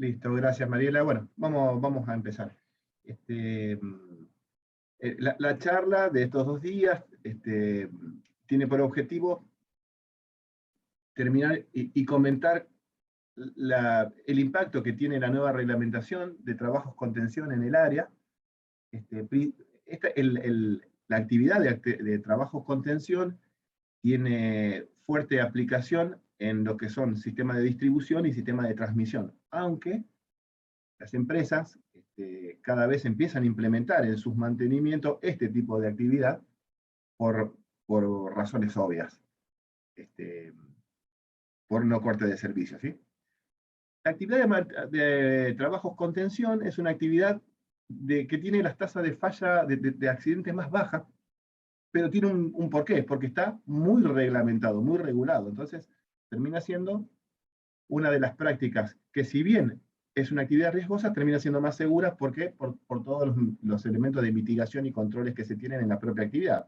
Listo, gracias Mariela. Bueno, vamos a empezar. La charla de estos 2 días tiene por objetivo terminar y comentar el impacto que tiene la nueva reglamentación de trabajos con tensión en el área. La actividad de trabajos con tensión tiene fuerte aplicación en lo que son sistemas de distribución y sistemas de transmisión, aunque las empresas cada vez empiezan a implementar en sus mantenimientos este tipo de actividad por razones obvias, por no corte de servicio, ¿sí? La actividad de trabajos con tensión es una actividad que tiene las tasas de falla de accidentes más bajas, pero tiene un porqué, porque está muy reglamentado, muy regulado. Entonces, termina siendo una de las prácticas que, si bien es una actividad riesgosa, termina siendo más segura. ¿Por qué? Por todos los elementos de mitigación y controles que se tienen en la propia actividad.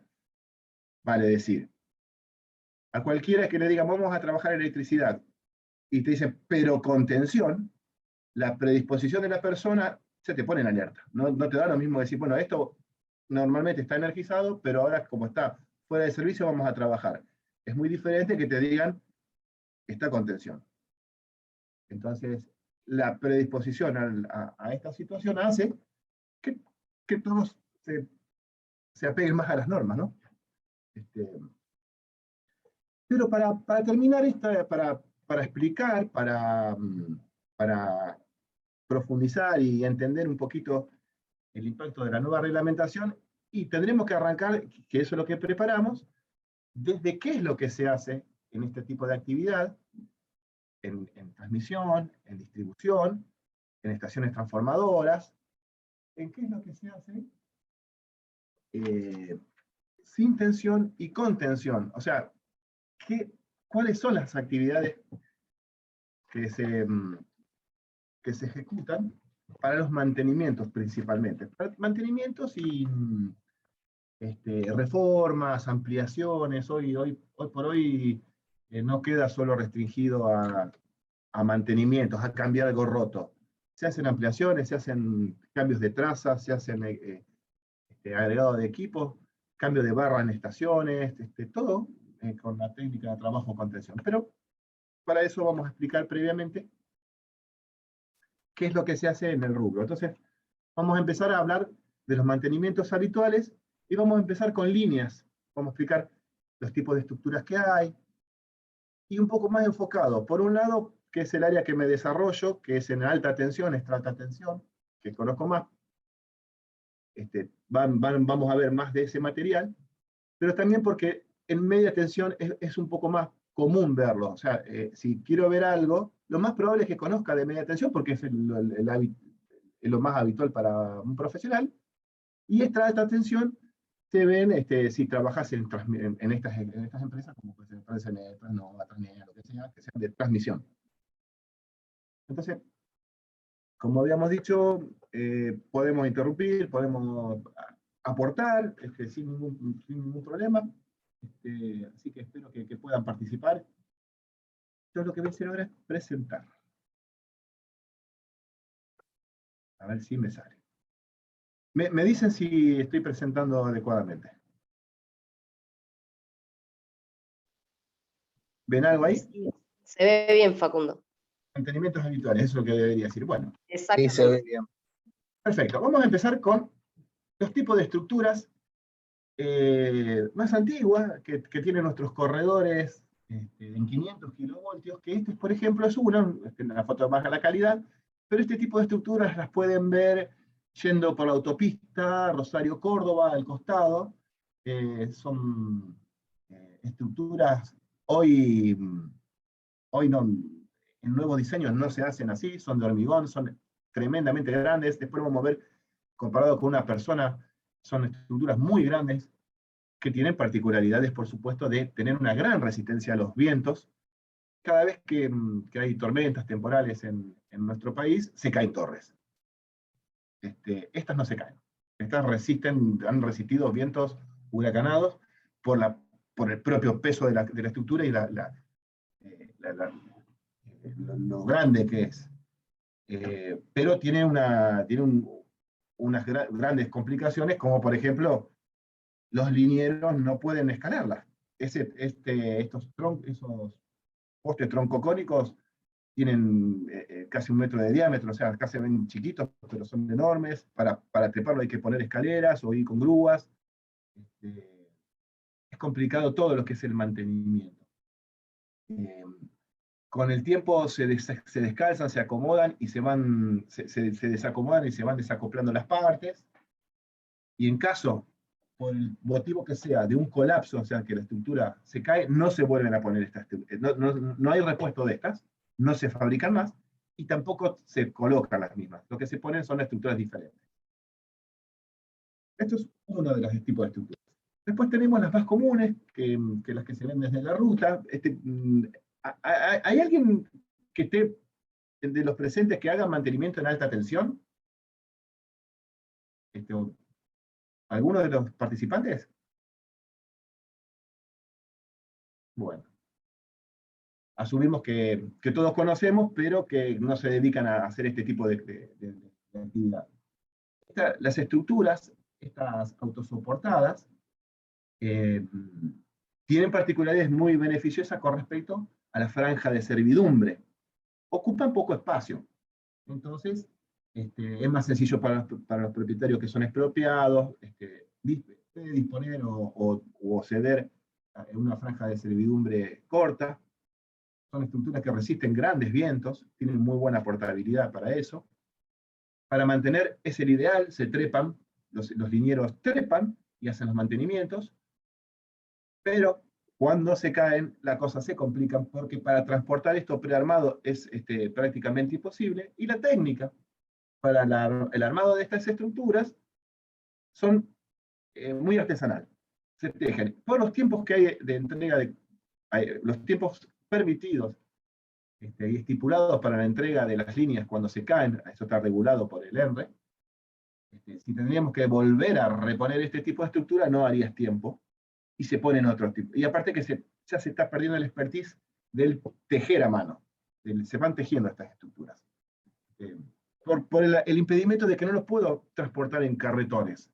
Vale decir, a cualquiera que le diga, vamos a trabajar electricidad, y te dice, pero con tensión, la predisposición de la persona se te pone en alerta. No te da lo mismo decir, bueno, esto normalmente está energizado, pero ahora como está fuera de servicio vamos a trabajar. Es muy diferente que te digan, está con tensión. Entonces, la predisposición a esta situación hace que todos se apeguen más a las normas, ¿no? Pero para terminar, para explicar, para profundizar y entender un poquito el impacto de la nueva reglamentación, y tendremos que arrancar, que eso es lo que preparamos, desde qué es lo que se hace en este tipo de actividad, en transmisión, en distribución, en estaciones transformadoras, en qué es lo que se hace sin tensión y con tensión. O sea, ¿cuáles son las actividades que se ejecutan para los mantenimientos principalmente? Para mantenimientos y reformas, ampliaciones. Hoy por hoy no queda solo restringido a mantenimientos, a cambiar algo roto. Se hacen ampliaciones, se hacen cambios de trazas, se hacen agregado de equipos, cambio de barra en estaciones, todo con la técnica de trabajo con tensión. Pero para eso vamos a explicar previamente qué es lo que se hace en el rubro. Entonces, vamos a empezar a hablar de los mantenimientos habituales y vamos a empezar con líneas. Vamos a explicar los tipos de estructuras que hay y un poco más enfocado. Por un lado, que es el área que me desarrollo, que es en alta tensión, extra alta tensión, que conozco más. Vamos a ver más de ese material, pero también porque en media tensión es un poco más común verlo. O sea, si quiero ver algo, lo más probable es que conozca de media tensión, porque es lo más habitual para un profesional, y extra alta tensión se ven si trabajas en estas empresas, como puede ser Transnet, Transnova, Transnea, lo que sea de transmisión. Entonces, como habíamos dicho, podemos interrumpir, podemos aportar sin ningún problema. Así que espero que puedan participar. Yo lo que voy a hacer ahora es presentar. A ver si me sale. Me dicen si estoy presentando adecuadamente. ¿Ven algo ahí? Sí, se ve bien, Facundo. Mantenimientos habituales, eso es lo que debería decir. Bueno. Exactamente. Sí, se ve bien. Perfecto. Vamos a empezar con los tipos de estructuras más antiguas que tienen nuestros corredores en 500 kilovoltios, que por ejemplo, es una, en la foto baja la calidad, pero este tipo de estructuras las pueden ver yendo por la autopista Rosario-Córdoba, al costado. Son estructuras hoy no, en nuevos diseños no se hacen así, son de hormigón, son tremendamente grandes. Después vamos a ver, comparado con una persona, son estructuras muy grandes, que tienen particularidades, por supuesto, de tener una gran resistencia a los vientos. Cada vez que hay tormentas temporales en nuestro país, se caen torres. Estas no se caen. Estas han resistido vientos huracanados por el propio peso de la estructura y lo grande que es. pero tiene unas grandes complicaciones, como por ejemplo, los linieros no pueden escalarlas. Esos postes troncocónicos tienen casi 1 metro de diámetro, o sea, casi ven chiquitos, pero son enormes. Para treparlo hay que poner escaleras o ir con grúas. Es complicado todo lo que es el mantenimiento. Con el tiempo se descalzan, se acomodan y se desacomodan y se van desacoplando las partes. Y en caso, por el motivo que sea, de un colapso, o sea, que la estructura se cae, no se vuelven a poner estas, no hay repuesto de estas, no se fabrican más, y tampoco se colocan las mismas. Lo que se ponen son estructuras diferentes. Esto es uno de los tipos de estructuras. Después tenemos las más comunes, que las que se ven desde la ruta. ¿Hay alguien que esté de los presentes que haga mantenimiento en alta tensión? ¿Alguno de los participantes? Bueno, asumimos que todos conocemos, pero que no se dedican a hacer este tipo de actividad. Las estructuras, estas autosoportadas, tienen particularidades muy beneficiosas con respecto a la franja de servidumbre. Ocupan poco espacio. Entonces, es más sencillo para los propietarios que son expropiados disponer o ceder una franja de servidumbre corta. Son estructuras que resisten grandes vientos, tienen muy buena portabilidad para eso. Para mantener es el ideal, se trepan, los linieros trepan y hacen los mantenimientos, pero cuando se caen, la cosa se complica porque para transportar esto prearmado es prácticamente imposible, y la técnica para el armado de estas estructuras son muy artesanal. Se tejen. Por los tiempos que hay de entrega, los tiempos permitidos y estipulados para la entrega de las líneas cuando se caen, eso está regulado por el ENRE. Si tendríamos que volver a reponer este tipo de estructura, no harías tiempo, y se ponen otros tipos. Y aparte que ya se está perdiendo el expertise del tejer a mano. Se van tejiendo estas estructuras. Por el impedimento de que no los puedo transportar en carretones,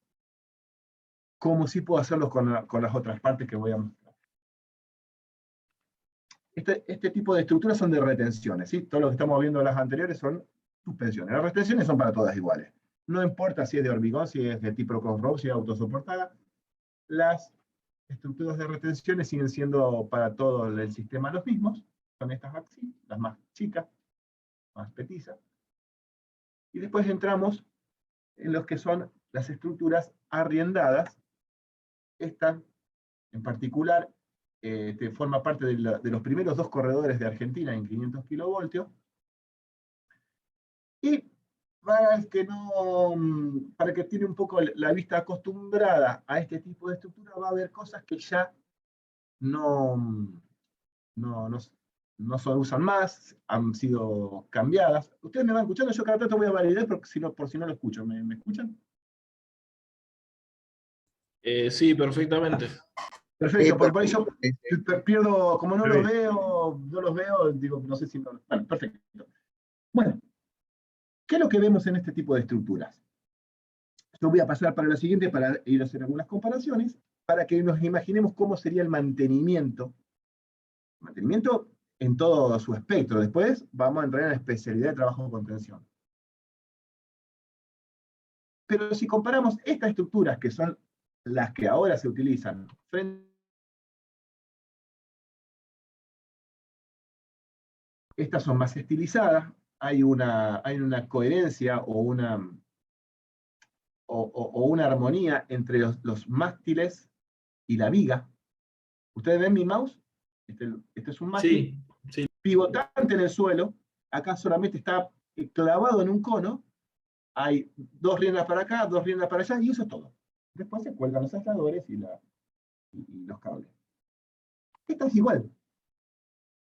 como sí puedo hacerlos con las otras partes que voy a mostrar. Este tipo de estructuras son de retenciones, ¿sí? Todo lo que estamos viendo en las anteriores son suspensiones. Las retenciones son para todas iguales. No importa si es de hormigón, si es de tipo cross-rope, si es autosoportada. Las estructuras de retenciones siguen siendo para todo el sistema los mismos. Son estas así, las más chicas, más petizas. Y después entramos en los que son las estructuras arriendadas. Esta, en particular, forma parte de los primeros 2 corredores de Argentina en 500 kilovoltios. Y para el que tiene un poco la vista acostumbrada a este tipo de estructura, va a haber cosas que ya no se usan más, han sido cambiadas. Ustedes me van escuchando, yo cada tanto voy a validar por si no lo escucho. ¿Me escuchan? Sí, perfectamente. Perfecto, por ahí yo pierdo, como no los veo, digo, no sé si no. Bueno, perfecto. Bueno, ¿qué es lo que vemos en este tipo de estructuras? Yo voy a pasar para lo siguiente para ir a hacer algunas comparaciones, para que nos imaginemos cómo sería el mantenimiento. Mantenimiento en todo su espectro. Después vamos a entrar en la especialidad de trabajo con tensión. Pero si comparamos estas estructuras, que son las que ahora se utilizan, estas son más estilizadas, hay una coherencia o una armonía entre los mástiles y la viga. ¿Ustedes ven mi mouse? Este es un mástil pivotante en el suelo. Acá solamente está clavado en un cono. Hay 2 riendas para acá, 2 riendas para allá, y eso es todo. Después se cuelgan los aisladores y los cables. Esta es igual,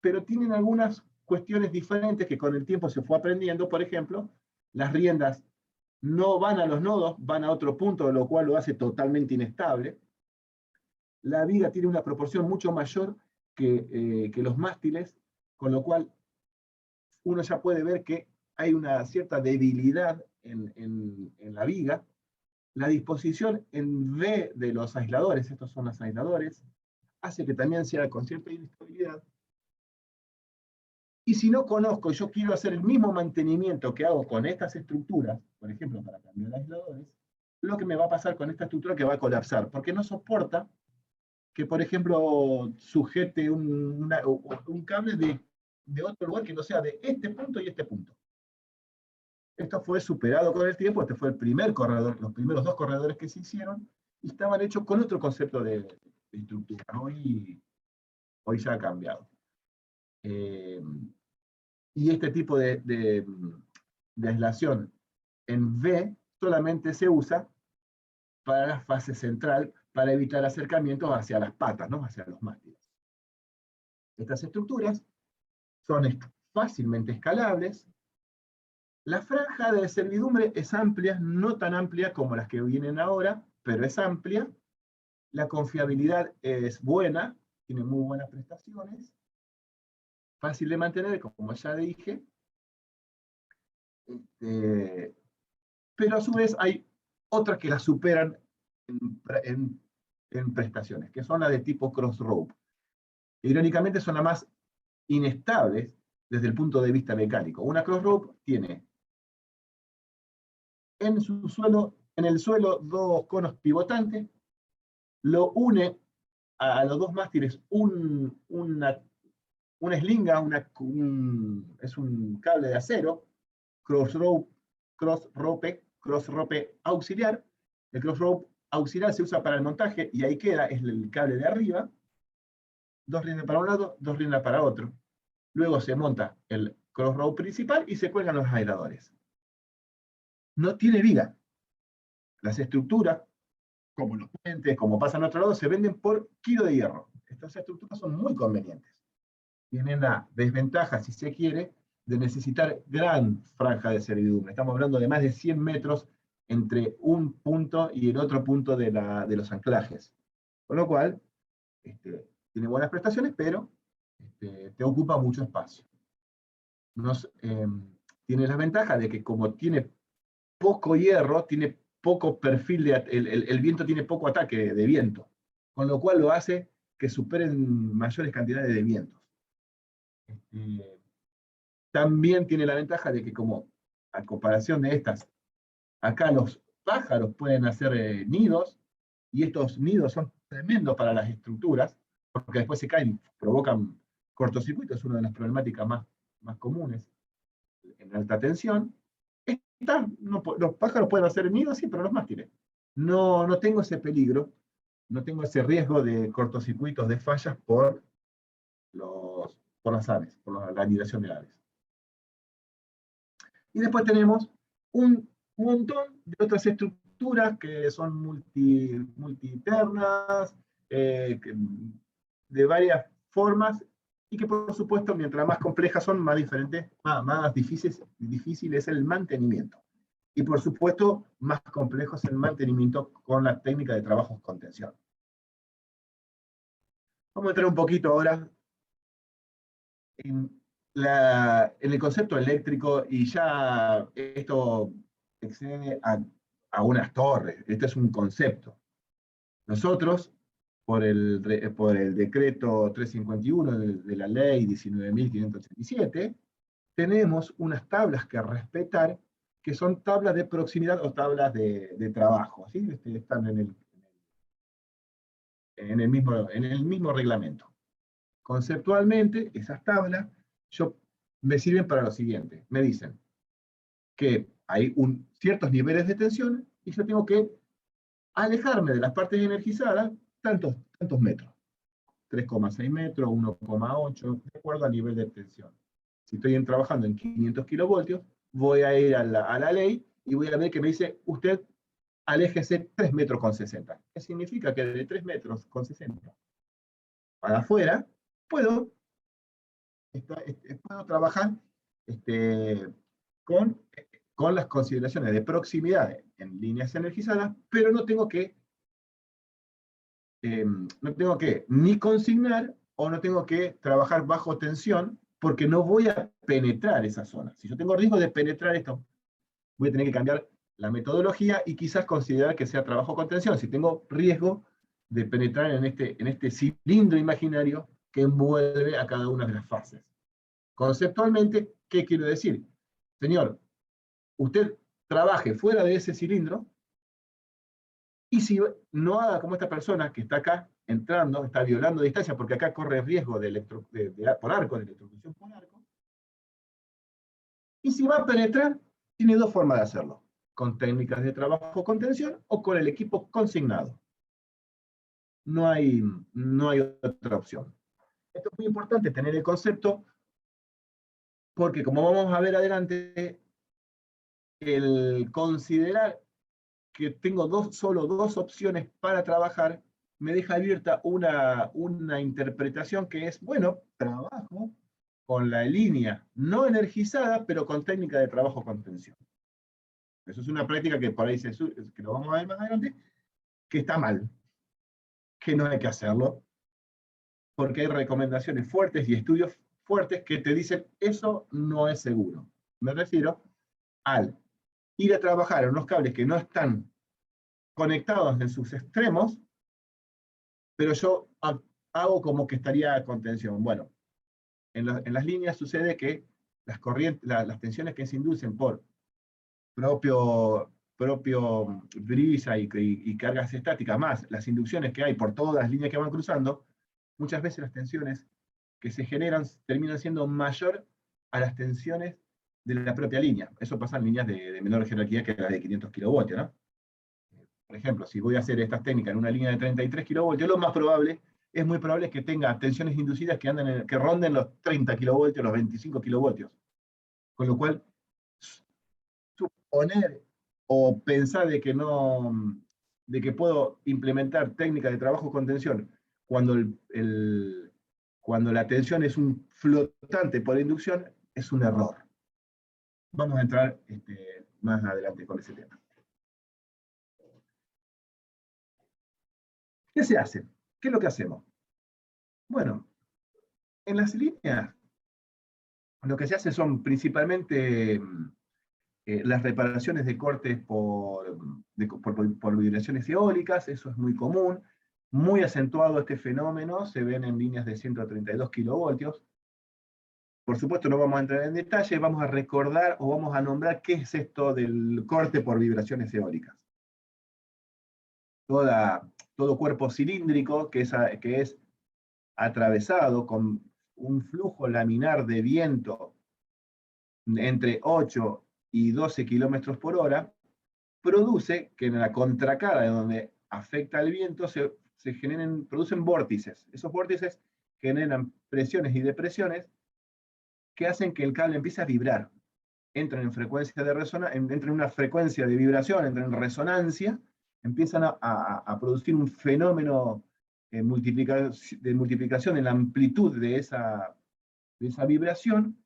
pero tienen algunas cuestiones diferentes que con el tiempo se fue aprendiendo. Por ejemplo, las riendas no van a los nodos, van a otro punto, lo cual lo hace totalmente inestable. La viga tiene una proporción mucho mayor que los mástiles, con lo cual uno ya puede ver que hay una cierta debilidad en la viga. La disposición en V de los aisladores, estos son los aisladores, hace que también sea con cierta inestabilidad. Y si no conozco, yo quiero hacer el mismo mantenimiento que hago con estas estructuras, por ejemplo, para cambiar aisladores, lo que me va a pasar con esta estructura que va a colapsar, porque no soporta que, por ejemplo, sujete un cable de otro lugar que no sea de este punto y este punto. Esto fue superado con el tiempo, este fue el primer corredor, los primeros 2 corredores que se hicieron, y estaban hechos con otro concepto de estructura. Hoy ya ha cambiado. Y este tipo de aislación en V solamente se usa para la fase central, para evitar acercamientos hacia las patas, ¿no? Hacia los mástiles. Estas estructuras son fácilmente escalables. La franja de servidumbre es amplia, no tan amplia como las que vienen ahora, pero es amplia. La confiabilidad es buena, tiene muy buenas prestaciones. Fácil de mantener, como ya dije. Pero a su vez hay otras que la superan en prestaciones, que son las de tipo cross-rope. Irónicamente son las más inestables desde el punto de vista mecánico. Una cross-rope tiene en el suelo 2 conos pivotantes, lo une a los 2 mástiles una eslinga, es un cable de acero, cross-rope auxiliar. El cross-rope auxiliar se usa para el montaje y ahí queda, es el cable de arriba, 2 rines para un lado, 2 rines para otro. Luego se monta el cross-rope principal y se cuelgan los aisladores. No tiene viga. Las estructuras, como los puentes, como pasa en otro lado, se venden por kilo de hierro. Estas estructuras son muy convenientes. Tienen la desventaja, si se quiere, de necesitar gran franja de servidumbre. Estamos hablando de más de 100 metros entre un punto y el otro punto de los anclajes. Con lo cual, tiene buenas prestaciones, pero te ocupa mucho espacio. Tiene la ventaja de que como tiene poco hierro, tiene poco perfil, el viento tiene poco ataque de viento, con lo cual lo hace que superen mayores cantidades de vientos. También tiene la ventaja de que como a comparación de estas, acá los pájaros pueden hacer nidos, y estos nidos son tremendos para las estructuras, porque después se caen, provocan cortocircuitos, es una de las problemáticas más comunes en alta tensión. Los pájaros pueden hacer nidos, sí, pero los mástiles. No tengo ese peligro, no tengo ese riesgo de cortocircuitos, de fallas por las aves, por la anidación de aves. Y después tenemos un montón de otras estructuras que son multiternas, de varias formas, y que por supuesto, mientras más complejas son, más difícil es el mantenimiento. Y por supuesto, más complejo es el mantenimiento con la técnica de trabajos con tensión. Vamos a entrar un poquito ahora en el concepto eléctrico, y ya esto excede a unas torres. Este es un concepto. Nosotros, por el decreto 351 de la ley 19.587, tenemos unas tablas que respetar, que son tablas de proximidad o tablas de trabajo, ¿sí? Están en el mismo reglamento. Conceptualmente, esas tablas me sirven para lo siguiente. Me dicen que hay ciertos niveles de tensión y yo tengo que alejarme de las partes energizadas tantos metros. 3,6 metros, 1,8, de acuerdo al nivel de tensión. Si estoy trabajando en 500 kilovoltios, voy a ir a la ley y voy a ver que me dice, usted aléjese 3 metros con 60. ¿Qué significa? Que de 3 metros con 60 para afuera, puedo trabajar con las consideraciones de proximidad en líneas energizadas, pero no tengo que ni consignar o no tengo que trabajar bajo tensión, porque no voy a penetrar esa zona. Si yo tengo riesgo de penetrar esto, voy a tener que cambiar la metodología y quizás considerar que sea trabajo contención, si tengo riesgo de penetrar en este cilindro imaginario que envuelve a cada una de las fases. Conceptualmente, ¿qué quiero decir? Señor, usted trabaje fuera de ese cilindro, y si no haga como esta persona que está acá entrando, está violando distancia, porque acá corre riesgo por arco, de electrocución por arco, y si va a penetrar, tiene dos formas de hacerlo: con técnicas de trabajo contención o con el equipo consignado. No hay otra opción. Esto es muy importante tener el concepto, porque como vamos a ver adelante, el considerar que tengo solo dos opciones para trabajar me deja abierta una interpretación que es, bueno, trabajo con la línea no energizada, pero con técnica de trabajo contención. Eso es una práctica que por ahí que lo vamos a ver más adelante, que está mal, que no hay que hacerlo, porque hay recomendaciones fuertes y estudios fuertes que te dicen eso no es seguro. Me refiero al ir a trabajar en unos cables que no están conectados en sus extremos, pero yo hago como que estaría a contención. Bueno, en las líneas sucede que las tensiones que se inducen por propio brisa y cargas estáticas, más las inducciones que hay por todas las líneas que van cruzando, muchas veces las tensiones que se generan terminan siendo mayor a las tensiones de la propia línea. Eso pasa en líneas de menor jerarquía que las de 500 kilovoltios, ¿no? Por ejemplo, si voy a hacer estas técnicas en una línea de 33 kilovoltios, lo más probable, es muy probable que tenga tensiones inducidas que ronden los 30 kilovoltios, los 25 kilovoltios. Con lo cual, suponer o pensar de que puedo implementar técnicas de trabajo con tensión cuando, cuando la tensión es un flotante por inducción, es un error. Vamos a entrar más adelante con ese tema. ¿Qué se hace? ¿Qué es lo que hacemos? Bueno, en las líneas, lo que se hace son principalmente las reparaciones de cortes por vibraciones eólicas. Eso es muy común. Muy acentuado este fenómeno, se ven en líneas de 132 kilovoltios. Por supuesto, no vamos a entrar en detalle, vamos a recordar o vamos a nombrar qué es esto del corte por vibraciones eólicas. Todo cuerpo cilíndrico que es atravesado con un flujo laminar de viento entre 8 y 12 kilómetros por hora, produce que en la contracara de donde afecta el viento producen vórtices. Esos vórtices generan presiones y depresiones que hacen que el cable empiece a vibrar. Entran en frecuencia de resonancia, entran en una frecuencia de vibración, entran en resonancia, empiezan a producir un fenómeno de multiplicación en la amplitud de esa vibración,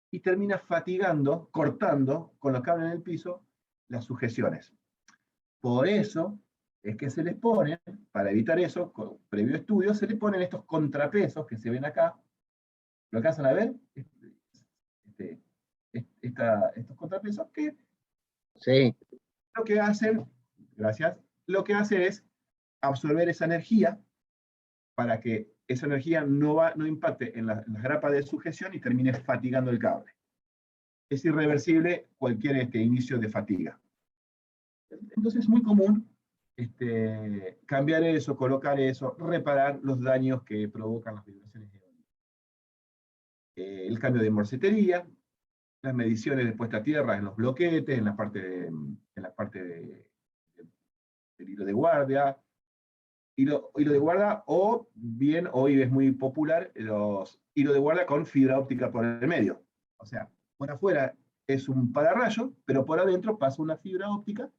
y termina fatigando, cortando con los cables en el piso las sujeciones. Por eso es que se les ponen, para evitar eso, con previo estudio, se les ponen estos contrapesos que se ven acá. ¿Lo alcanzan a ver? Estos contrapesos que Sí. lo que hacen, gracias, lo que hace es absorber esa energía para que esa energía no impacte en las grapas de sujeción y termine fatigando el cable. Es irreversible cualquier inicio de fatiga. Entonces es muy común cambiar eso, colocar eso, reparar los daños que provocan las vibraciones eólicas. El cambio de morcetería, las mediciones de puesta a tierra en los bloquetes, en la parte del hilo de guardia, hilo de guarda, o bien, hoy es muy popular, los hilos de guarda con fibra óptica por el medio. O sea, por afuera es un pararrayo, pero por adentro pasa una fibra óptica, en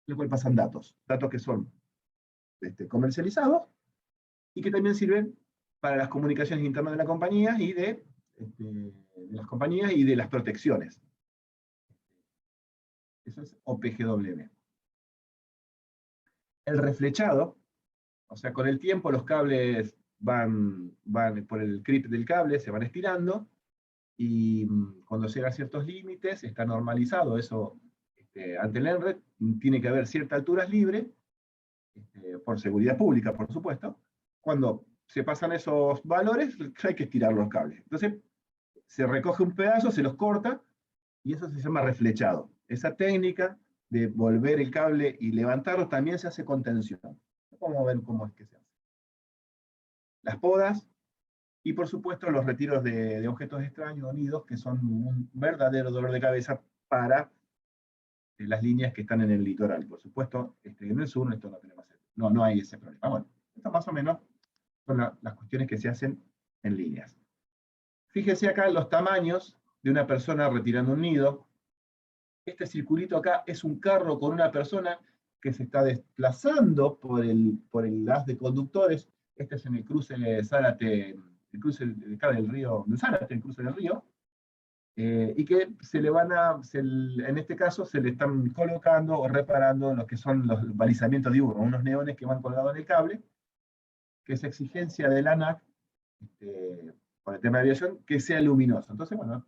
la cual pasan datos que son comercializados y que también sirven para las comunicaciones internas de la compañía y de las compañías y de las protecciones. Eso es OPGW. El reflechado, o sea, con el tiempo los cables van por el creep del cable, se van estirando, y cuando llega a ciertos límites está normalizado eso. Ante el NRED tiene que haber ciertas alturas libres, por seguridad pública, por supuesto. Cuando se pasan esos valores, hay que estirar los cables. Entonces, se recoge un pedazo, se los corta, y eso se llama reflechado. Esa técnica de volver el cable y levantarlo también se hace con tensión. Vamos a ver cómo es que se hace. Las podas, y por supuesto los retiros de objetos extraños o nidos, que son un verdadero dolor de cabeza para las líneas que están en el litoral. Por supuesto, en el sur esto no tenemos, no hay ese problema. Bueno, esto más o menos son las cuestiones que se hacen en líneas. Fíjese acá los tamaños de una persona retirando un nido. Este circulito acá es un carro con una persona que se está desplazando por el haz de conductores. Este es en el cruce de Zárate, el cruce del río, de Zárate, el cruce del río. Y que en este caso se le están colocando o reparando lo que son los balizamientos diurnos, unos neones que van colgados en el cable, que es exigencia del ANAC, por el tema de aviación, que sea luminoso. Entonces, bueno,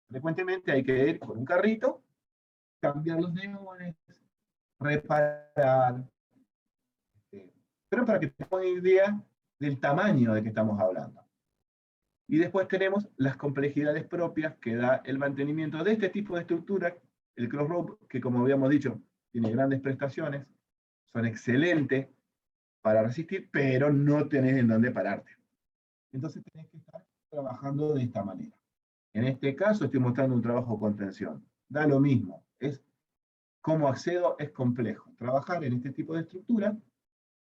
frecuentemente hay que ir con un carrito, cambiar los neones, reparar, pero para que te pongas idea del tamaño de que estamos hablando. Y después tenemos las complejidades propias que da el mantenimiento de este tipo de estructura, el cross-rope, que como habíamos dicho, tiene grandes prestaciones, son excelentes para resistir, pero no tenés en dónde pararte. Entonces tenés que estar trabajando de esta manera. En este caso estoy mostrando un trabajo con tensión. Da lo mismo. Cómo accedo es complejo. Trabajar en este tipo de estructura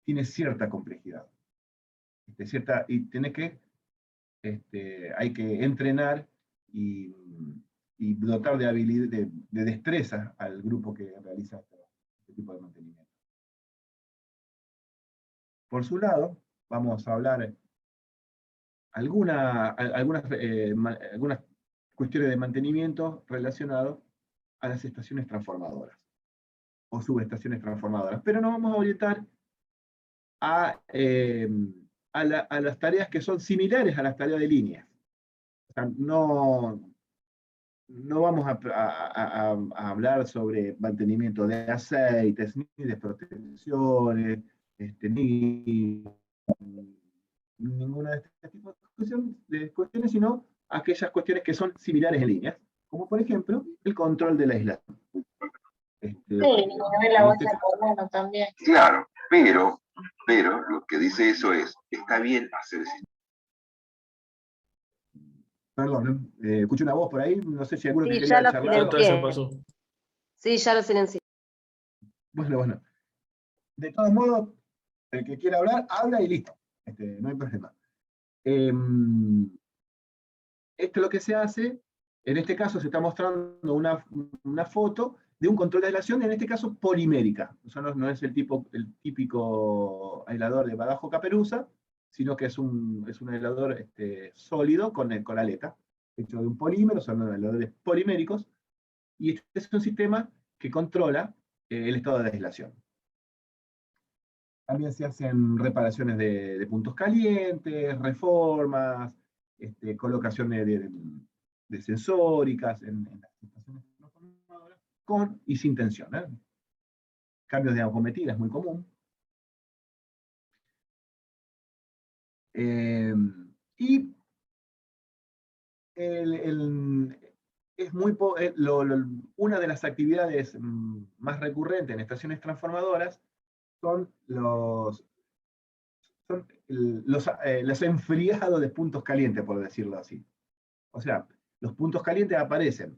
tiene cierta complejidad. Y tenés que hay que entrenar y dotar de habilidad, de destreza al grupo que realiza este tipo de mantenimiento. Por su lado, vamos a hablar algunas cuestiones de mantenimiento relacionadas a las estaciones transformadoras o subestaciones transformadoras, pero nos vamos a orientar a las tareas que son similares a las tareas de líneas. O sea, no vamos a hablar sobre mantenimiento de aceites, ni de protecciones, ni ninguna de este tipo de cuestiones, sino aquellas cuestiones que son similares en líneas, como por ejemplo el control de la aislación. Sí, la bolsa por mano también. Claro, pero lo que dice eso es, está bien hacer ese. Perdón, escuché una voz por ahí, no sé si alguno Sí, que ya quería lo charlar. silencié. Ya pasó. Sí, ya lo silencié. Bueno. De todos modos, el que quiera hablar, habla y listo. No hay problema. Esto es lo que se hace. En este caso se está mostrando una foto de un control de aislación, en este caso polimérica. O sea, no es el típico aislador de Badajoz Caperuza, sino que es un aislador sólido con aleta, hecho de un polímero, son aisladores poliméricos, y este es un sistema que controla el estado de aislación. También se hacen reparaciones de puntos calientes, reformas, colocación de sensóricas en las estaciones transformadoras, con y sin tensión. Cambios de acometida es muy común. Y es una de las actividades más recurrentes en estaciones transformadoras son los enfriados de puntos calientes, por decirlo así. O sea, los puntos calientes aparecen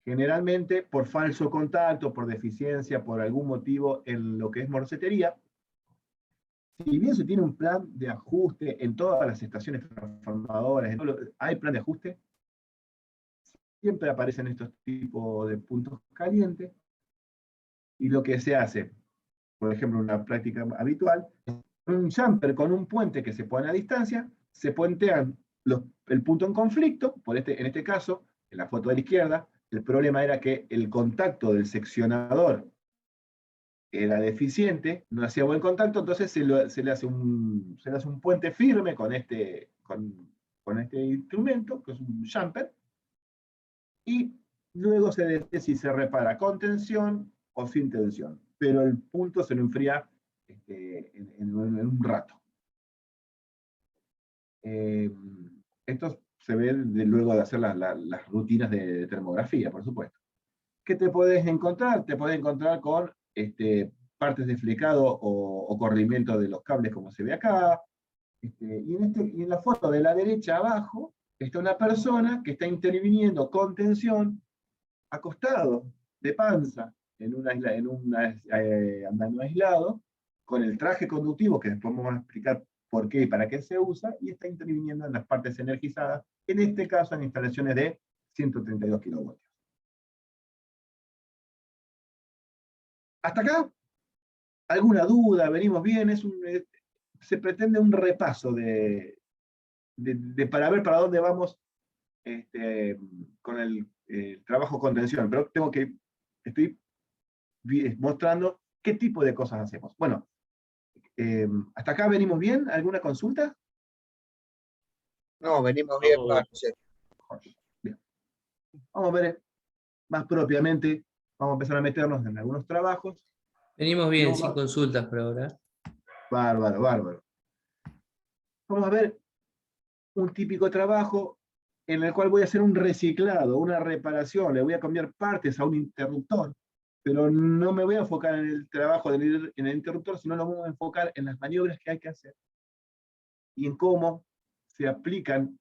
generalmente por falso contacto, por deficiencia, por algún motivo en lo que es morcetería. Si bien se tiene un plan de ajuste en todas las estaciones transformadoras, hay plan de ajuste, siempre aparecen estos tipos de puntos calientes, y lo que se hace, por ejemplo, una práctica habitual, un jumper con un puente que se pone a distancia, se puentean el punto en conflicto, en este caso, en la foto de la izquierda, el problema era que el contacto del seccionador era deficiente, no hacía buen contacto, entonces se le hace un puente firme con este instrumento, que es un jumper, y luego se decide si se repara con tensión o sin tensión. Pero el punto se lo enfría en un rato. Esto se ve luego de hacer las rutinas de termografía, por supuesto. ¿Qué te puedes encontrar? Te puedes encontrar con partes de flecado o corrimiento de los cables, como se ve acá. Y en la foto de la derecha abajo está una persona que está interviniendo con tensión, acostado, de panza, en un andamio aislado, con el traje conductivo, que después vamos a explicar por qué y para qué se usa, y está interviniendo en las partes energizadas, en este caso en instalaciones de 132 kilovoltios. ¿Hasta acá? ¿Alguna duda? ¿Venimos bien? Se pretende un repaso para ver para dónde vamos con el trabajo con tensión, pero estoy mostrando qué tipo de cosas hacemos. Bueno, ¿hasta acá venimos bien? ¿Alguna consulta? No, venimos bien, Marce. Bien. Vamos a ver más propiamente, vamos a empezar a meternos en algunos trabajos. Venimos bien, No, sin consultas por ahora. Bárbaro, bárbaro. Vamos a ver un típico trabajo en el cual voy a hacer un reciclado, una reparación, le voy a cambiar partes a un interruptor, pero no me voy a enfocar en el trabajo en el interruptor, sino lo voy a enfocar en las maniobras que hay que hacer y en cómo se aplican,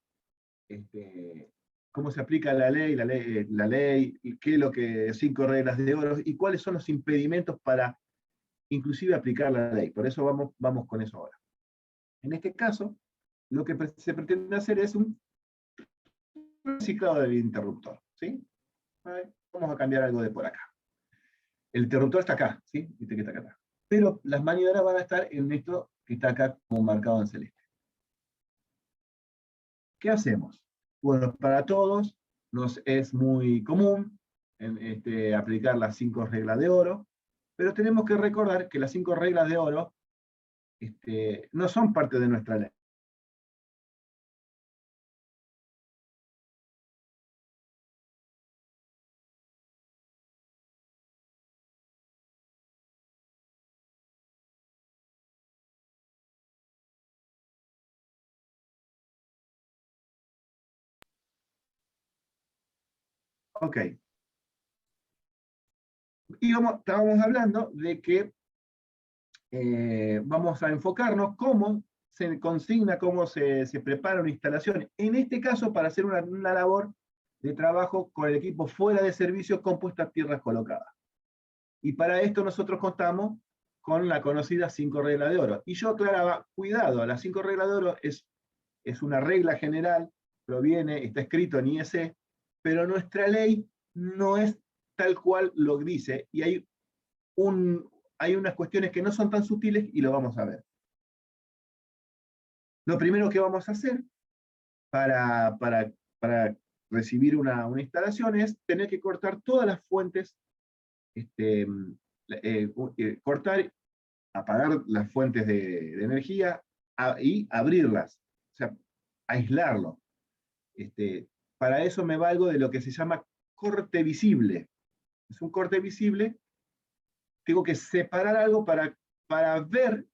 cómo se aplica la ley, qué es lo que 5 reglas de oro y cuáles son los impedimentos para inclusive aplicar la ley. Por eso vamos con eso ahora. En este caso, lo que se pretende hacer es un reciclado del interruptor, ¿sí? Vamos a cambiar algo de por acá. El interruptor está acá, ¿sí? Viste que está acá. Pero las maniobras van a estar en esto que está acá como marcado en celeste. ¿Qué hacemos? Bueno, para todos nos es muy común aplicar las 5 reglas de oro, pero tenemos que recordar que las 5 reglas de oro no son parte de nuestra ley. Ok. Y estábamos hablando de que vamos a enfocarnos cómo se consigna, cómo se prepara una instalación. En este caso, para hacer una labor de trabajo con el equipo fuera de servicio compuesto a tierras colocadas. Y para esto nosotros contamos con la conocida 5 reglas de oro. Y yo aclaraba, cuidado, las 5 reglas de oro es una regla general, está escrito en IEC, pero nuestra ley no es tal cual lo dice, y hay unas cuestiones que no son tan sutiles y lo vamos a ver. Lo primero que vamos a hacer para recibir una instalación es tener que cortar todas las fuentes, cortar, apagar las fuentes de energía y abrirlas, o sea, aislarlo. Para eso me valgo de lo que se llama corte visible. Es un corte visible. Tengo que separar algo para ver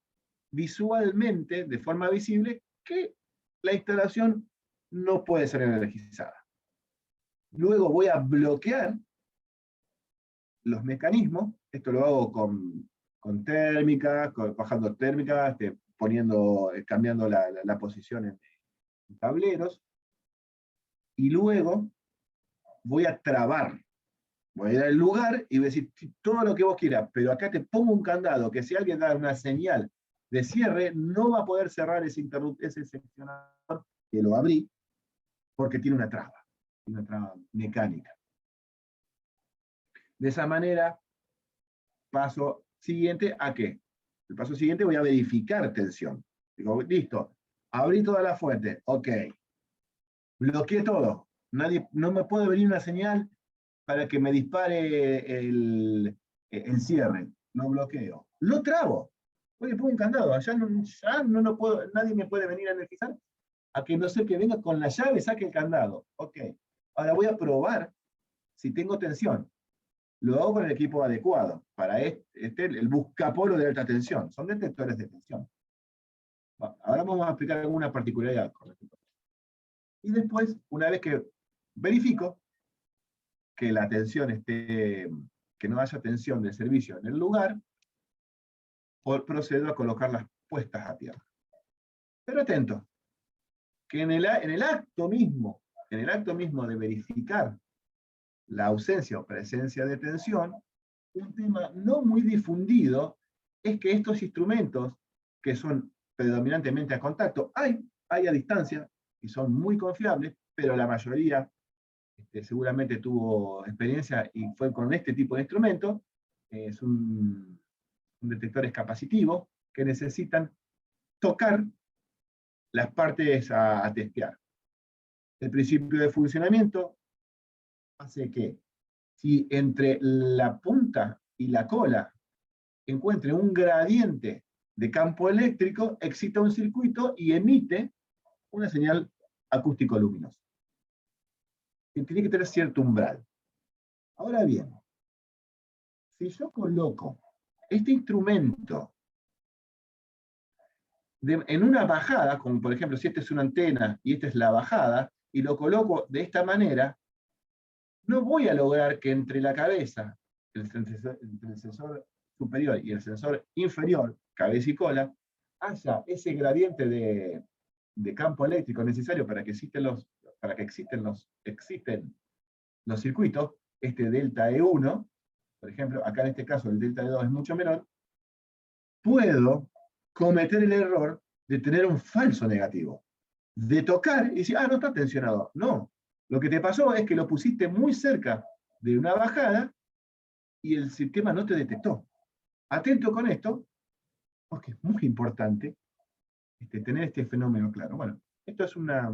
visualmente, de forma visible, que la instalación no puede ser energizada. Luego voy a bloquear los mecanismos. Esto lo hago con térmica, bajando térmica, cambiando la posición en tableros. Y luego voy a trabar. Voy a ir al lugar y voy a decir todo lo que vos quieras, pero acá te pongo un candado que si alguien da una señal de cierre, no va a poder cerrar ese seccionador que lo abrí, porque tiene una traba mecánica. De esa manera, paso siguiente, ¿a qué? El paso siguiente voy a verificar tensión. Digo, listo, abrí toda la fuente, ok. Bloqueé todo. No me puede venir una señal para que me dispare el cierre. Lo bloqueo. Lo trabo. Oye, pongo un candado. Ya no puedo, nadie me puede venir a energizar a que no sé que venga con la llave, saque el candado. Ok. Ahora voy a probar si tengo tensión. Lo hago con el equipo adecuado. Para el buscapolo de alta tensión. Son detectores de tensión. Ahora vamos a explicar alguna particularidad con respecto a eso. Y después, una vez que verifico que la tensión esté, que no haya tensión del servicio en el lugar, procedo a colocar las puestas a tierra. Pero atento, que en el acto mismo de verificar la ausencia o presencia de tensión, un tema no muy difundido es que estos instrumentos, que son predominantemente a contacto, hay a distancia, y son muy confiables, pero la mayoría seguramente tuvo experiencia y fue con este tipo de instrumento, es un detectores capacitivos que necesitan tocar las partes a testear. El principio de funcionamiento hace que si entre la punta y la cola encuentre un gradiente de campo eléctrico, excita un circuito y emite una señal acústico-luminosa. Que tiene que tener cierto umbral. Ahora bien, si yo coloco este instrumento en una bajada, como por ejemplo si esta es una antena y esta es la bajada, y lo coloco de esta manera, no voy a lograr que entre la cabeza, entre el sensor superior y el sensor inferior, cabeza y cola, haya ese gradiente de campo eléctrico necesario para que existen los circuitos, este delta E1, por ejemplo, acá en este caso el delta E2 es mucho menor, puedo cometer el error de tener un falso negativo, de tocar y decir, no está tensionado. No, lo que te pasó es que lo pusiste muy cerca de una bajada y el sistema no te detectó. Atento con esto, porque es muy importante tener este fenómeno claro. Bueno, esto es una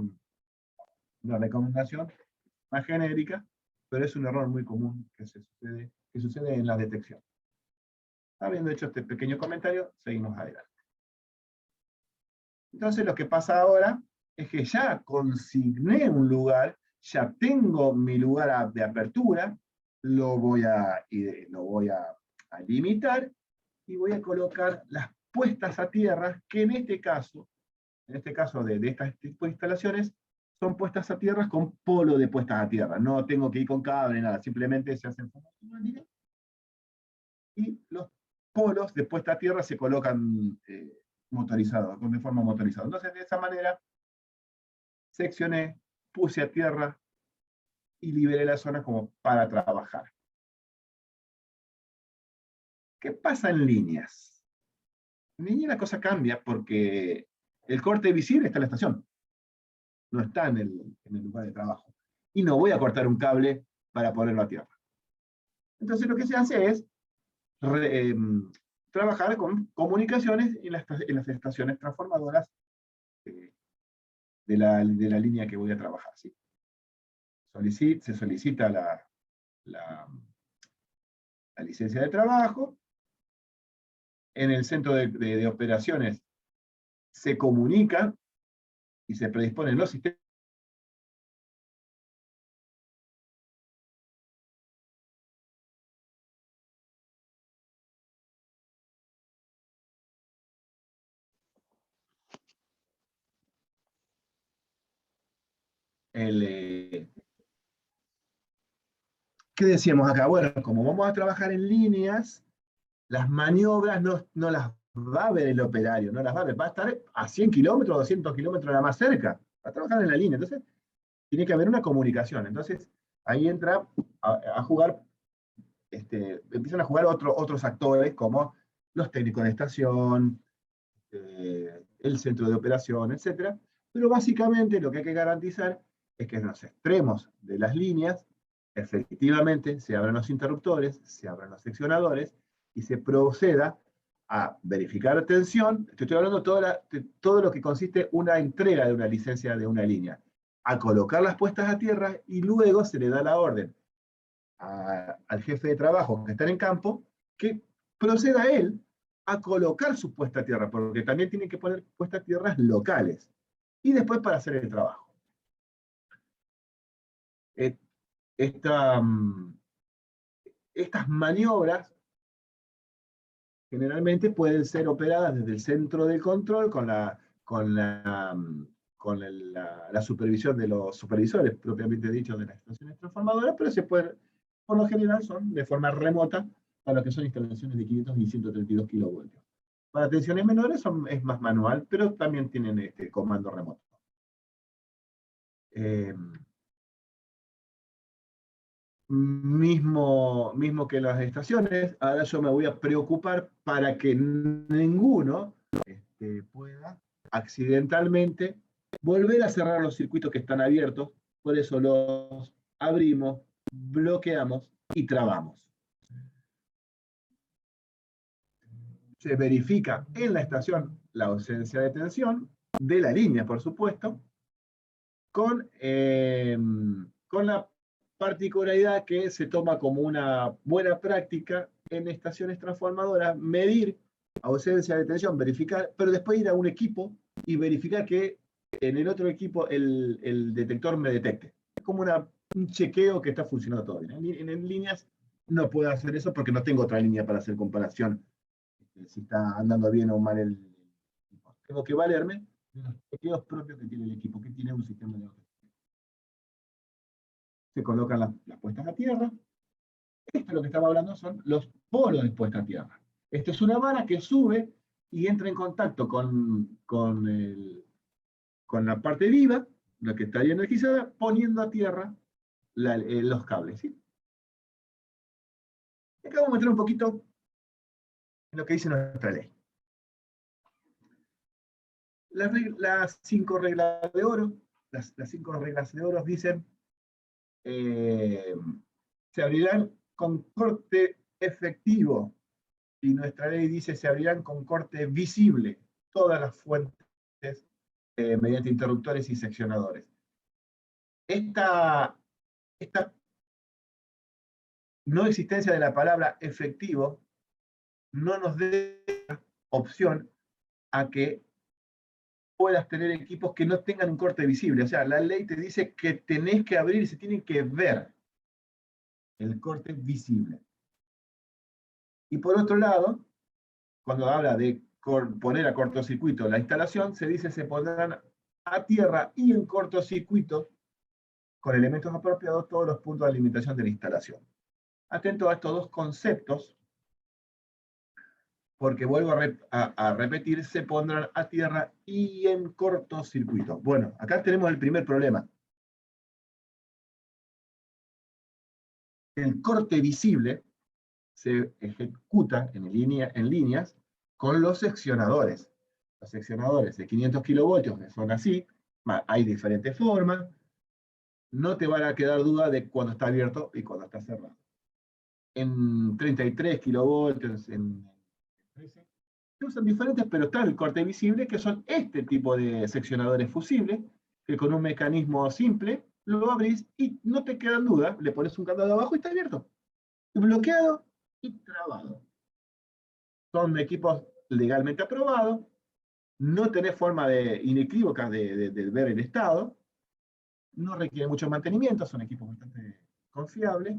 recomendación más genérica, pero es un error muy común que sucede en la detección. Habiendo hecho este pequeño comentario, seguimos adelante. Entonces lo que pasa ahora es que ya consigné un lugar, ya tengo mi lugar de apertura, lo voy a limitar y voy a colocar las puestas a tierra, que en este caso de este tipo de instalaciones, son puestas a tierra con polo de puestas a tierra. No tengo que ir con cable, nada, simplemente se hacen y los polos de puesta a tierra se colocan motorizados, de forma motorizada. Entonces, de esa manera, seccioné, puse a tierra y liberé la zona como para trabajar. ¿Qué pasa en líneas? En línea la cosa cambia porque el corte visible está en la estación, no está en el lugar de trabajo. Y no voy a cortar un cable para ponerlo a tierra. Entonces lo que se hace es trabajar con comunicaciones en las estaciones transformadoras de la línea que voy a trabajar. ¿Sí? Se solicita la licencia de trabajo. En el centro de operaciones se comunican y se predisponen los sistemas. ¿Qué decíamos acá? Bueno, como vamos a trabajar en líneas, las maniobras no las va a ver el operario, no las va a ver, va a estar a 100 kilómetros, 200 kilómetros la más cerca, va a trabajar en la línea, entonces tiene que haber una comunicación, entonces ahí entra a jugar, empiezan a jugar otros actores como los técnicos de estación, el centro de operación, etc. Pero básicamente lo que hay que garantizar es que en los extremos de las líneas efectivamente se abran los interruptores, se abran los seccionadores y se proceda a verificar tensión. Estoy hablando de todo lo que consiste una entrega de una licencia de una línea, a colocar las puestas a tierra y luego se le da la orden al jefe de trabajo que está en campo que proceda él a colocar su puesta a tierra, porque también tienen que poner puestas a tierras locales, y después para hacer el trabajo. estas maniobras generalmente pueden ser operadas desde el centro del control la supervisión de los supervisores, propiamente dicho, de las estaciones transformadoras, pero se pueden, por lo general, son de forma remota para lo que son instalaciones de 500 y 132 kilovoltios. Para tensiones menores es más manual, pero también tienen comando remoto. Mismo que las estaciones, ahora yo me voy a preocupar para que ninguno pueda accidentalmente volver a cerrar los circuitos que están abiertos, por eso los abrimos, bloqueamos y trabamos. Se verifica en la estación la ausencia de tensión, de la línea, por supuesto, con la particularidad que se toma como una buena práctica en estaciones transformadoras, medir ausencia de tensión, verificar, pero después ir a un equipo y verificar que en el otro equipo el detector me detecte. Es como un chequeo que está funcionando todo bien. En líneas no puedo hacer eso porque no tengo otra línea para hacer comparación si está andando bien o mal el equipo. Tengo que valerme de los chequeos propios que tiene el equipo, que tiene un sistema de autogestión. Se colocan las puestas a tierra. Esto lo que estaba hablando son los polos de puesta a tierra. Esta es una vara que sube y entra en contacto con la parte viva, la que está ahí energizada, poniendo a tierra los cables. ¿Sí? Acá vamos a meter un poquito en lo que dice nuestra ley. Las 5 reglas de oro, las 5 reglas de oro dicen, se abrirán con corte efectivo, y nuestra ley dice se abrirán con corte visible todas las fuentes mediante interruptores y seccionadores. Esta no existencia de la palabra efectivo no nos da opción a que puedas tener equipos que no tengan un corte visible. O sea, la ley te dice que tenés que abrir y se tiene que ver el corte visible. Y por otro lado, cuando habla de poner a cortocircuito la instalación, se dice se pondrán a tierra y en cortocircuito con elementos apropiados todos los puntos de alimentación de la instalación. Atento a estos dos conceptos, porque vuelvo a repetir, se pondrán a tierra y en cortocircuito. Bueno, acá tenemos el primer problema. El corte visible se ejecuta en líneas con los seccionadores. Los seccionadores de 500 kilovoltios, que son así, hay diferentes formas, no te van a quedar duda de cuando está abierto y cuando está cerrado. En 33 kilovoltios, en 13, se usan diferentes, pero está el corte visible, que son este tipo de seccionadores fusibles, que con un mecanismo simple lo abrís y no te quedan dudas, le pones un candado abajo y está abierto. Bloqueado y trabado. Son equipos legalmente aprobados, no tenés forma inequívoca de ver el estado, no requieren mucho mantenimiento, son equipos bastante confiables,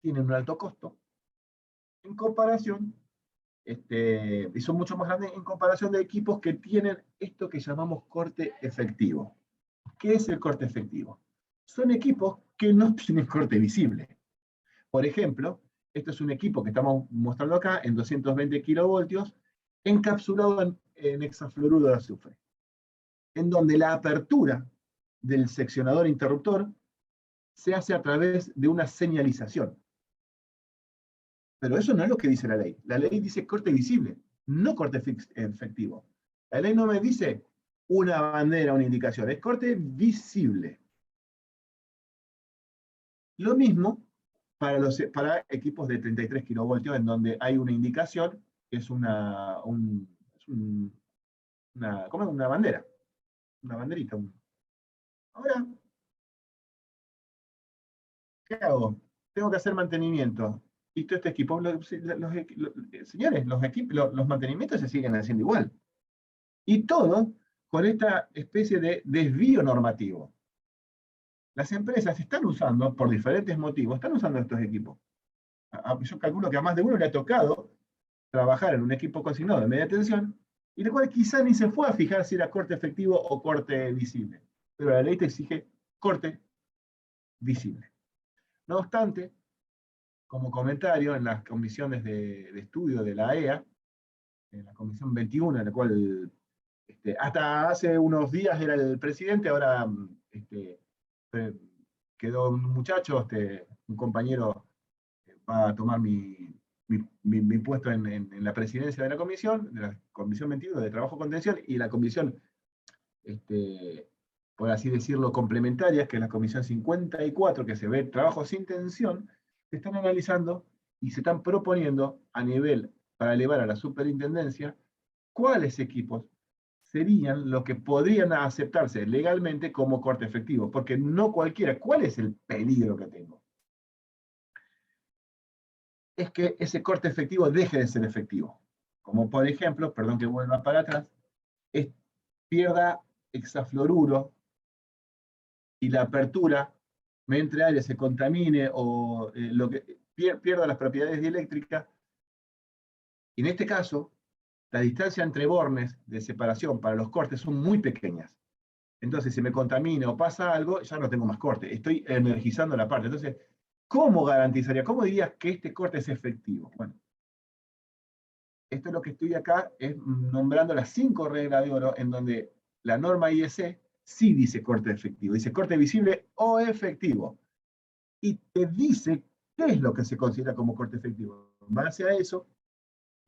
tienen un alto costo, en comparación, y son mucho más grandes en comparación de equipos que tienen esto que llamamos corte efectivo. ¿Qué es el corte efectivo? Son equipos que no tienen corte visible. Por ejemplo, este es un equipo que estamos mostrando acá en 220 kilovoltios, encapsulado en hexafluoruro de azufre, en donde la apertura del seccionador interruptor se hace a través de una señalización. Pero eso no es lo que dice la ley. La ley dice corte visible, no corte efectivo. La ley no me dice una bandera, una indicación, es corte visible. Lo mismo para equipos de 33 kilovoltios, en donde hay una indicación, que es una bandera, una banderita. Ahora, ¿qué hago? Tengo que hacer mantenimiento. Y todo este equipo, señores, los mantenimientos se siguen haciendo igual. Y todo con esta especie de desvío normativo. las empresas están usando, por diferentes motivos, están usando estos equipos. Yo calculo que a más de uno le ha tocado trabajar en un equipo consignado de media tensión, y el cual quizá ni se fue a fijar si era corte efectivo o corte visible. Pero la ley te exige corte visible. No obstante, como comentario, en las comisiones de estudio de la AEA, en la comisión 21, en la cual hasta hace unos días era el presidente, ahora quedó un muchacho, un compañero va a tomar mi puesto en la presidencia de la comisión 21 de Trabajo Contención, y la comisión, por así decirlo, complementaria, que es la comisión 54, que se ve trabajo sin tensión, se están analizando y se están proponiendo a nivel, para elevar a la superintendencia, cuáles equipos serían los que podrían aceptarse legalmente como corte efectivo, porque no cualquiera. ¿Cuál es el peligro que tengo? Es que ese corte efectivo deje de ser efectivo. Como por ejemplo, perdón que vuelva para atrás, pierda hexafluoruro y la apertura me entre aire, se contamine o pierda las propiedades dieléctricas. Y en este caso, la distancia entre bornes de separación para los cortes son muy pequeñas. Entonces, si me contamina o pasa algo, ya no tengo más corte. Estoy energizando la parte. Entonces, ¿cómo garantizaría? ¿Cómo dirías que este corte es efectivo? Bueno, esto es lo que estoy acá, es nombrando las 5 reglas de oro, en donde la norma IEC sí dice corte efectivo. Dice corte visible o efectivo. Y te dice qué es lo que se considera como corte efectivo. En base a eso,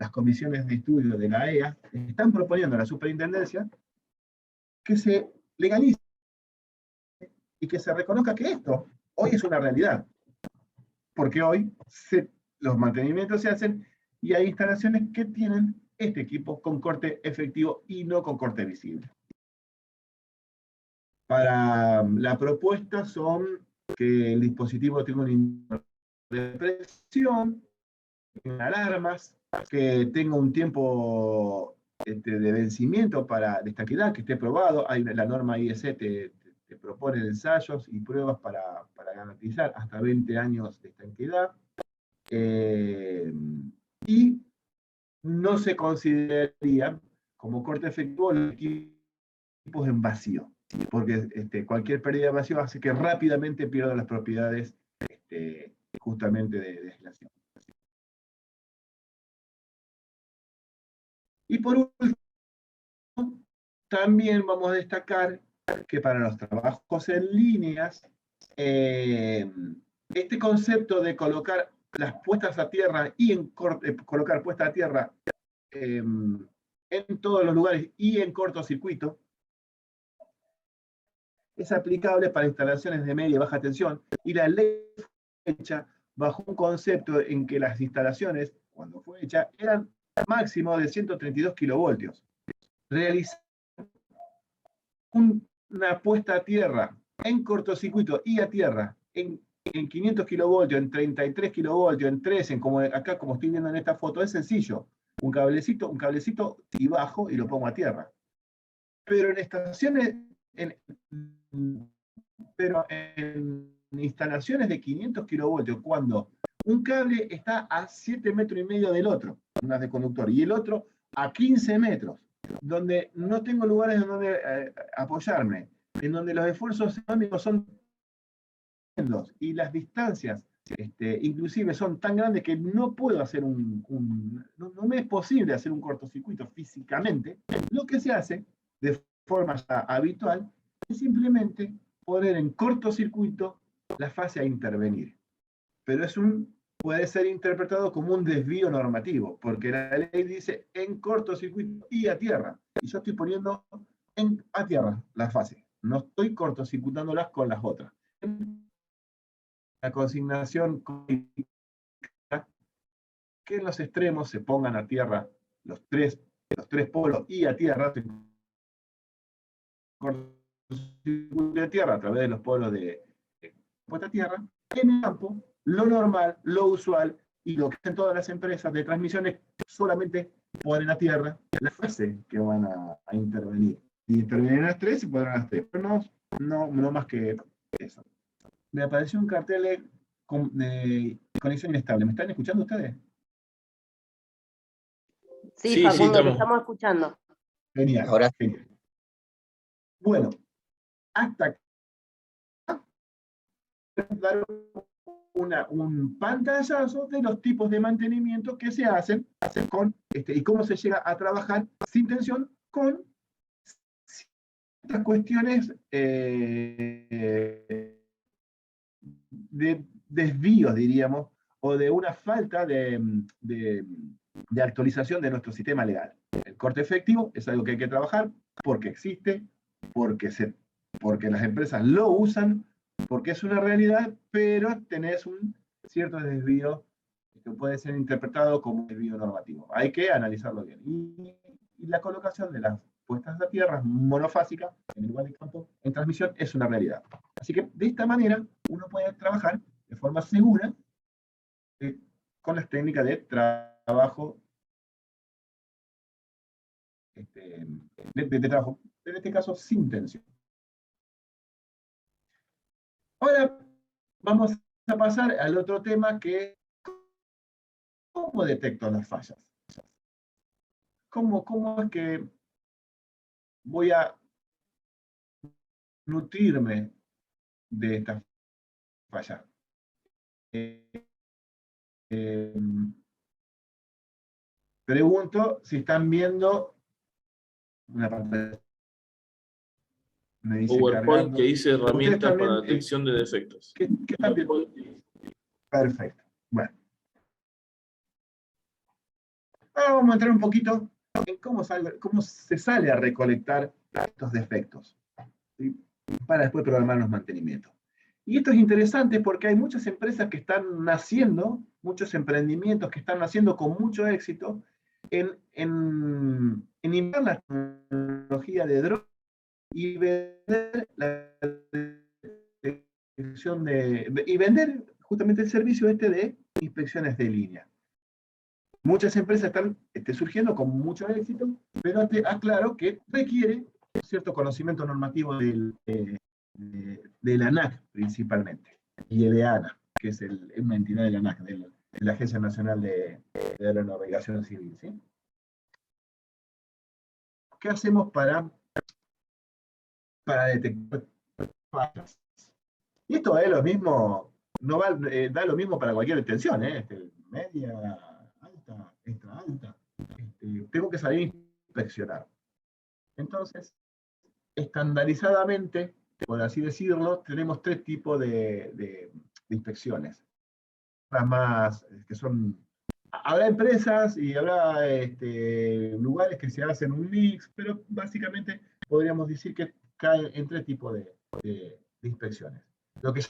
las comisiones de estudio de la AEA están proponiendo a la superintendencia que se legalice y que se reconozca que esto hoy es una realidad. Porque hoy los mantenimientos se hacen y hay instalaciones que tienen este equipo con corte efectivo y no con corte visible. Para la propuesta son que el dispositivo tenga un indicador de presión, tenga alarmas, que tenga un tiempo de vencimiento de estanqueidad, que esté probado. La norma IEC te propone ensayos y pruebas para garantizar hasta 20 años de estanqueidad. Y no se consideraría como corte efectivo los equipos en vacío, porque cualquier pérdida de vacío hace que rápidamente pierda las propiedades justamente de aislación. Y por último, también vamos a destacar que para los trabajos en líneas, este concepto de colocar las puestas a tierra y colocar puestas a tierra en todos los lugares y en cortocircuito, es aplicable para instalaciones de media y baja tensión, y la ley fue hecha bajo un concepto en que las instalaciones, cuando fue hecha, eran máximo de 132 kilovoltios. Realizar una puesta a tierra en cortocircuito y a tierra en 500 kilovoltios, en 33 kilovoltios, en 13, acá como estoy viendo en esta foto, es sencillo. Un cablecito y bajo y lo pongo a tierra. Pero en estaciones, pero en instalaciones de 500 kilovoltios, cuando un cable está a 7,5 metros del otro, unas de conductor, y el otro a 15 metros, donde no tengo lugares en donde apoyarme, en donde los esfuerzos económicos son tremendos, y las distancias inclusive son tan grandes que no puedo hacer no me es posible hacer un cortocircuito físicamente. Lo que se hace de forma habitual es simplemente poner en cortocircuito la fase a intervenir. Pero puede ser interpretado como un desvío normativo, porque la ley dice en cortocircuito y a tierra, y yo estoy poniendo a tierra la fase, no estoy cortocircuitándolas con las otras. La consignación que en los extremos se pongan a tierra los tres polos y a tierra, cortocircuito a tierra a través de los polos de puesta a tierra. En el campo, lo normal, lo usual, y lo que hacen todas las empresas de transmisiones, solamente ponen a tierra la fase que van a intervenir. Y intervienen las tres y podrán las tres, pero no más que eso. me apareció un cartel de conexión inestable. ¿Me están escuchando ustedes? Sí, Sí, Facundo, te estamos. estamos escuchando. Genial, Ahora sí. genial. Bueno, hasta acá dar un pantallazo de los tipos de mantenimiento que se hacen con, y cómo se llega a trabajar sin tensión con ciertas cuestiones de desvíos, diríamos, o de una falta de actualización de nuestro sistema legal. El corte efectivo es algo que hay que trabajar porque existe, porque las empresas lo usan, porque es una realidad, pero tenés un cierto desvío que puede ser interpretado como un desvío normativo. Hay que analizarlo bien. Y la colocación de las puestas a tierra monofásicas en el lugar de campo en transmisión es una realidad. Así que de esta manera uno puede trabajar de forma segura con las técnicas de trabajo de trabajo, en este caso sin tensión. Ahora vamos a pasar al otro tema que es ¿cómo detecto las fallas? ¿Cómo es que voy a nutrirme de estas fallas? Pregunto si están viendo una pantalla. Me dice PowerPoint cargando. que dice Ustedes herramientas también, para detección de defectos. ¿qué están viendo? Perfecto. Bueno. Ahora vamos a entrar un poquito en cómo se sale a recolectar estos defectos, ¿sí? Para después programar los mantenimientos. Y esto es interesante porque hay muchas empresas que están naciendo, muchos emprendimientos que están naciendo con mucho éxito en inventar la tecnología de drones y vender la detección y vender justamente el servicio de inspecciones de línea. Muchas empresas están surgiendo con mucho éxito, pero te aclaro que requiere cierto conocimiento normativo de la ANAC principalmente, y el EANA, que es una entidad de la ANAC, de la Agencia Nacional de Aeronavegación Civil, ¿sí? ¿Qué hacemos para detectar fallas? Y esto es lo mismo, no da lo mismo para cualquier extensión, media, alta, extra alta. Tengo que salir a inspeccionar. Entonces, estandarizadamente, por así decirlo, tenemos tres tipos de inspecciones. Las más, que son, habrá empresas y habrá lugares que se hacen un mix, pero básicamente podríamos decir que caen en tres tipos de inspecciones. Lo que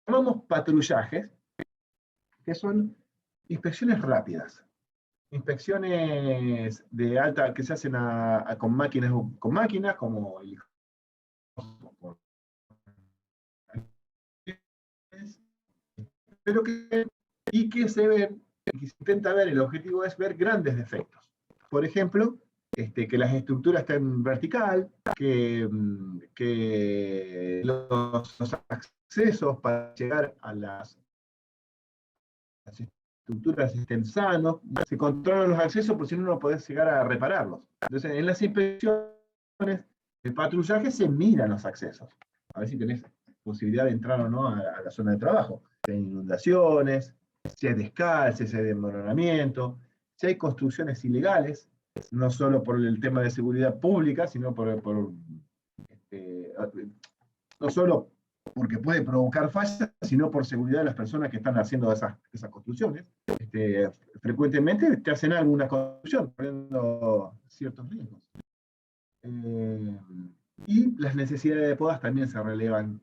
llamamos patrullajes, que son inspecciones rápidas. Inspecciones de alta que se hacen con máquinas como el pero que se ven, que se intenta ver, el objetivo es ver grandes defectos. Por ejemplo, que las estructuras estén vertical, que los accesos para llegar a las estructuras estén sanos, se controlan los accesos por si no podés llegar a repararlos. Entonces, en las inspecciones de patrullaje se miran los accesos, a ver si tenés posibilidad de entrar o no a la zona de trabajo. Si hay inundaciones, si hay descalces, si hay desmoronamiento, si hay construcciones ilegales, no solo por el tema de seguridad pública, sino no solo porque puede provocar fallas, sino por seguridad de las personas que están haciendo esas construcciones. Frecuentemente te hacen alguna construcción, poniendo ciertos riesgos. Y las necesidades de podas también se relevan.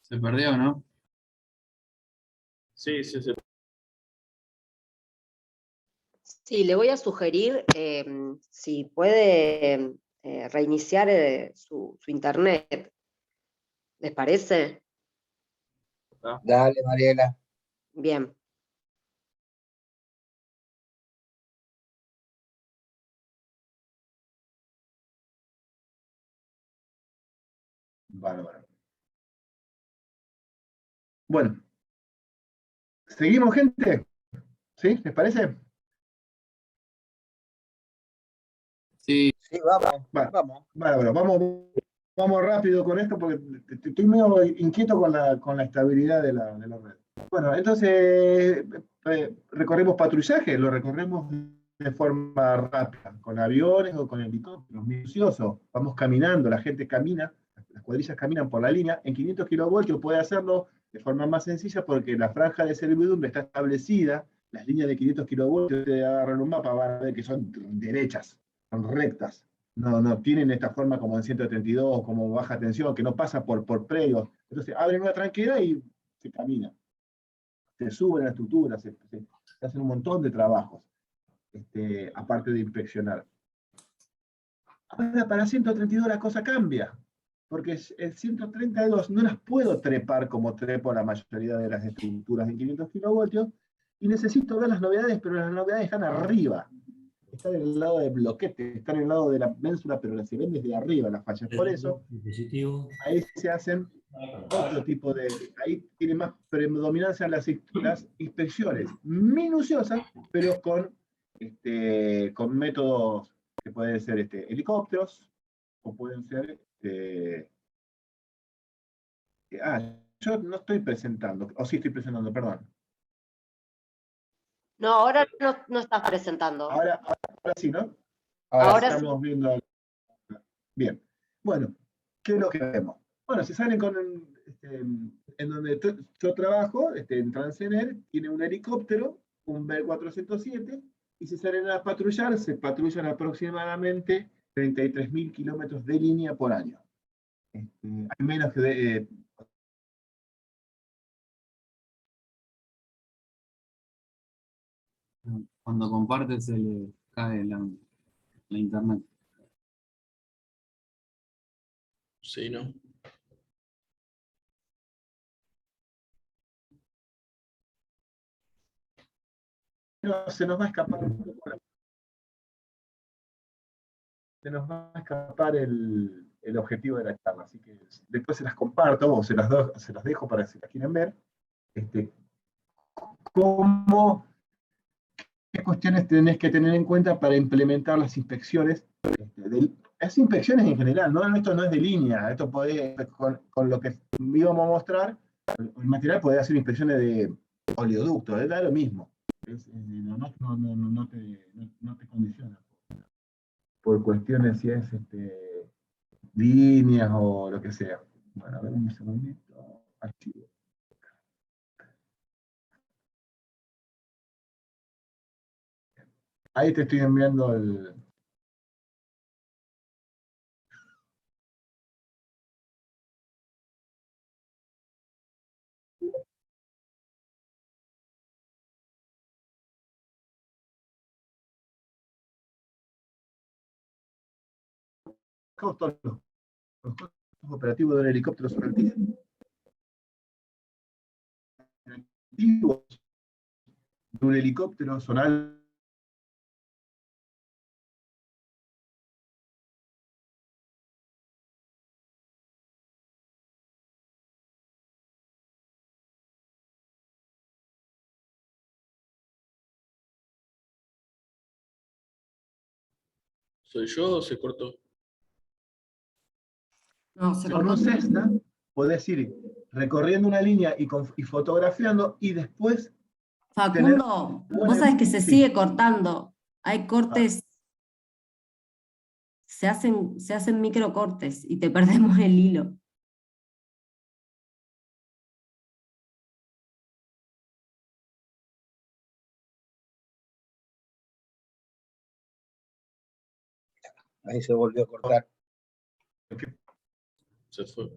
Se perdió, ¿no? Sí, sí, sí. Sí, le voy a sugerir si puede reiniciar su internet. ¿Les parece? Dale, Mariela. Bien. Bárbaro. Bueno, ¿seguimos, gente? ¿Sí? ¿Les parece? Sí. Sí, vamos, Va, vamos. bárbaro. Vamos rápido con esto porque estoy medio inquieto con la estabilidad de la red. Bueno, entonces recorremos patrullaje, lo recorremos de forma rápida, con aviones o con helicópteros, minucioso. Vamos caminando, la gente camina, las cuadrillas caminan por la línea. En 500 kilovoltios puede hacerlo de forma más sencilla porque la franja de servidumbre está establecida. Las líneas de 500 kilovoltios, te agarran un mapa, van a ver que son derechas, son rectas. No tienen esta forma como en 132, como baja tensión, que no pasa por predios. Entonces abren una tranquera y se camina. Se suben a la estructura, se hacen un montón de trabajos, aparte de inspeccionar. Ahora para 132 la cosa cambia, porque el 132 no las puedo trepar como trepo la mayoría de las estructuras de 500 kilovoltios, y necesito ver las novedades, pero las novedades están arriba. Están en el lado del bloquete, están en el lado de la ménsula, pero se ven desde arriba las fallas. Por eso, ahí se hacen otro tipo de... Ahí tiene más predominancia las inspecciones minuciosas, pero con métodos que pueden ser helicópteros, o pueden ser... yo no estoy presentando, o sí estoy presentando, perdón. No, ahora no estás presentando. Ahora sí, ¿no? Ahora sí. Estamos viendo. Bien. Bueno, ¿qué es lo que vemos? Bueno, si salen con en donde yo trabajo, en Transener, tiene un helicóptero, un Bell 407, y si salen a patrullar, se patrullan aproximadamente 33.000 kilómetros de línea por año. Hay menos que Cuando comparte se le cae la internet. Sí, ¿no? se nos va a escapar el objetivo de la charla, así que después se las comparto o se las dejo para si las quieren ver. ¿Qué cuestiones tenés que tener en cuenta para implementar las inspecciones? Las inspecciones en general, esto no es de línea, esto con lo que íbamos a mostrar, el material puede hacer inspecciones de oleoducto, da lo mismo. No te condiciona por cuestiones si es líneas o lo que sea. Bueno, a ver un segundito. Archivo. Ahí te estoy enviando el... Los costos operativos de un helicóptero son altísimos. De un helicóptero son altos. ¿Soy yo o se cortó? No, se Con un cortó. Cessna podés ir recorriendo una línea y fotografiando y después Facundo, vos sabés que se sí. sigue cortando. Hay cortes, se hacen microcortes y te perdemos el hilo. Ahí se volvió a cortar. Se fue.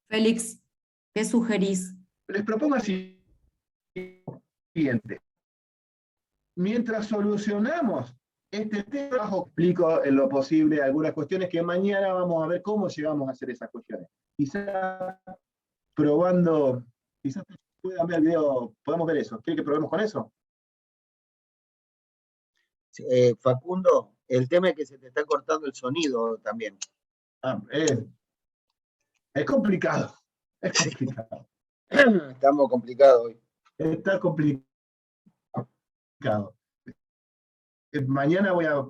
Félix, ¿qué sugerís? Les propongo así siguiente. Mientras solucionamos este tema, os explico en lo posible algunas cuestiones que mañana vamos a ver cómo llegamos a hacer esas cuestiones. Quizás probando, quizás puedan ver el video, podemos ver eso. ¿Quieren que probemos con eso? Facundo, el tema es que se te está cortando el sonido también. Es complicado. Es complicado. Estamos complicados hoy. Está complicado. Mañana voy a